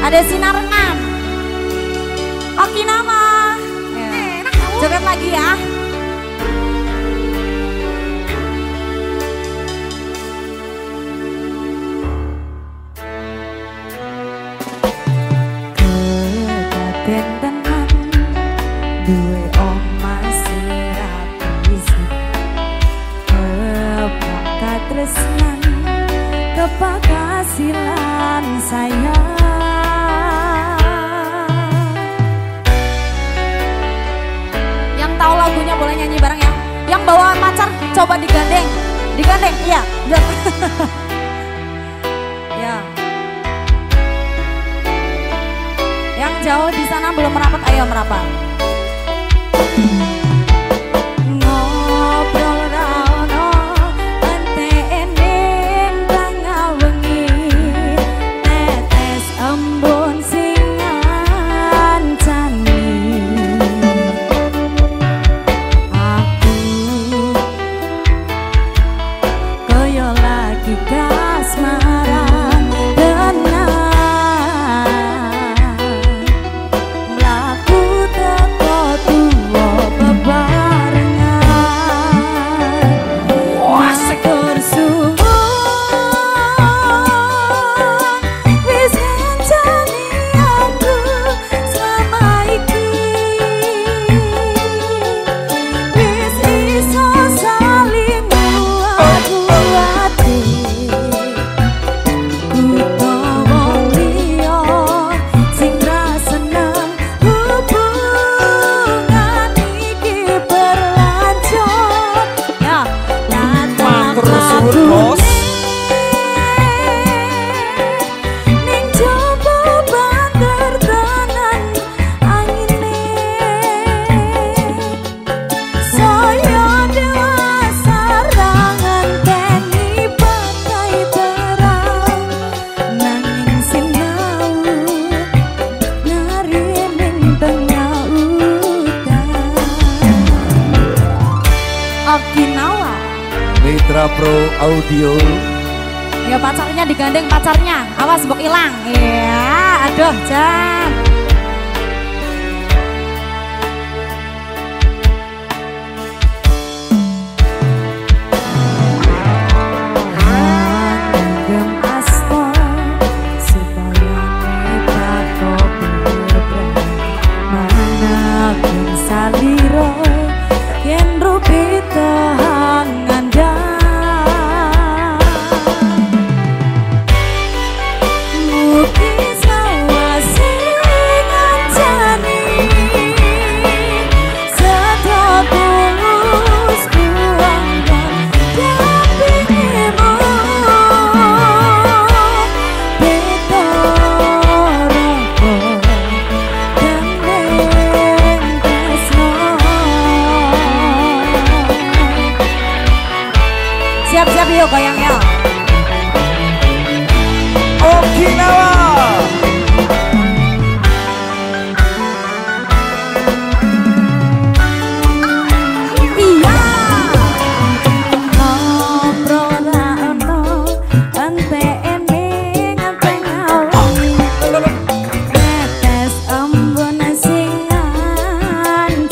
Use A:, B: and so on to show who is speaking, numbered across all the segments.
A: Ada Sinarengan. Okinawa. Ya. Joget lagi ya. Kedaden tenan duwe omah sing rapi kepakat tresnan kepakasilan sayang. Yang tahu lagunya boleh nyanyi bareng ya. Yang bawa pacar coba digandeng. Digandeng, iya. Ya. Yang jauh di sana belum merapat, ayo merapat. Okinawa.
B: Mitra Pro Audio.
A: Ya pacarnya digandeng pacarnya. Awas mbok hilang. Iya, aduh Jan. Siap-siap yuk goyangnya.
B: Okinawa.
A: Iya. Ngobrol ra ono ente ening ente ngalami. Tetes embun sing ngancani.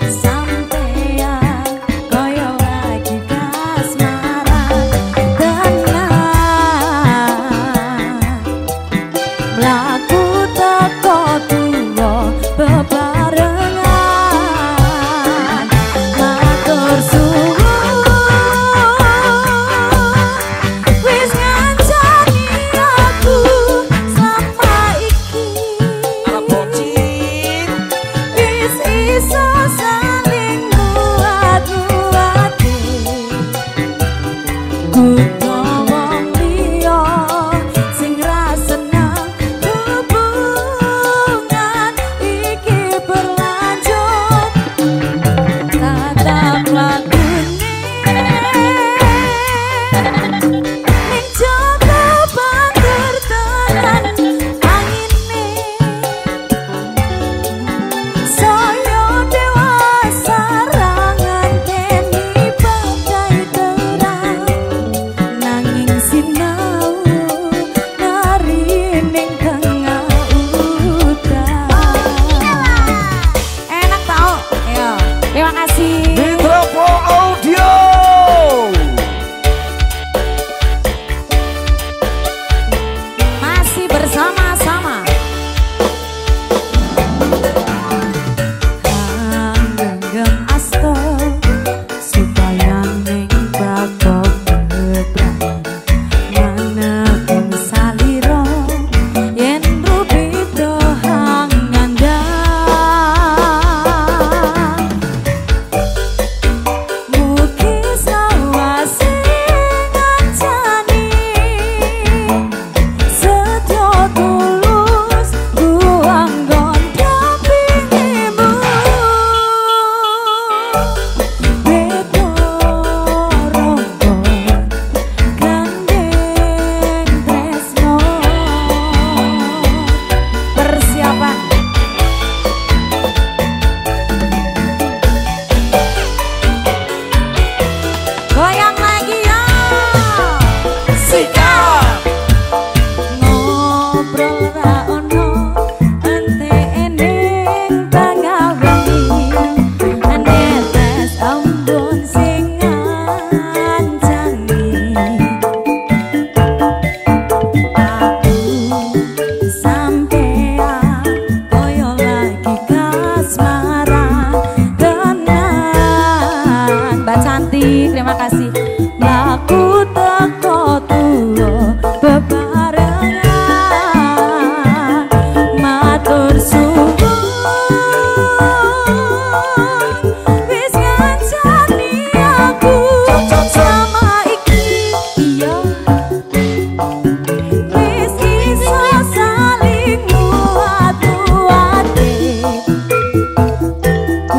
A: Sampeyan koyo lagi kasmaran.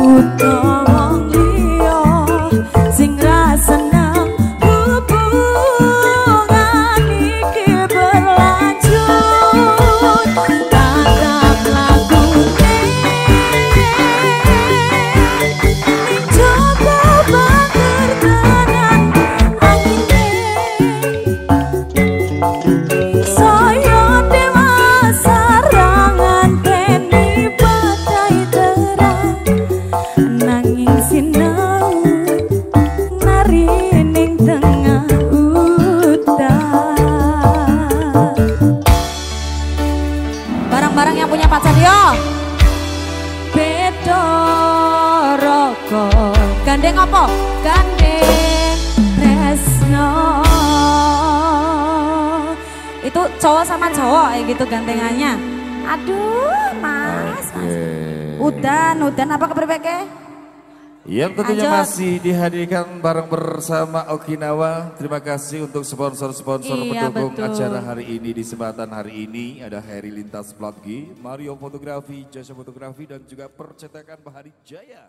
A: wong liya sing ra seneng hubungan iki berlanjut. Tatap lagune ning coba banter tenan angine saya dewasa rangan kene badai terang nanging sinau nari ning tengah udan. Barang-barang yang punya pacar yo beda rokok gandeng apa? Gandeng tresno. Itu cowok sama cowok gitu gandengannya. Aduh mas, mas. Udan apa keberbeke?
B: Yang tentunya
A: Lanjut.
B: masih dihadirkan bareng bersama Okinawa. Terima kasih untuk sponsor-sponsor
A: Iya,
B: pendukung
A: betul.
B: acara hari ini. Di kesempatan hari ini ada Heri Lintas Platgi, Mario Fotografi, Jasa Fotografi dan juga Percetakan Bahari Jaya.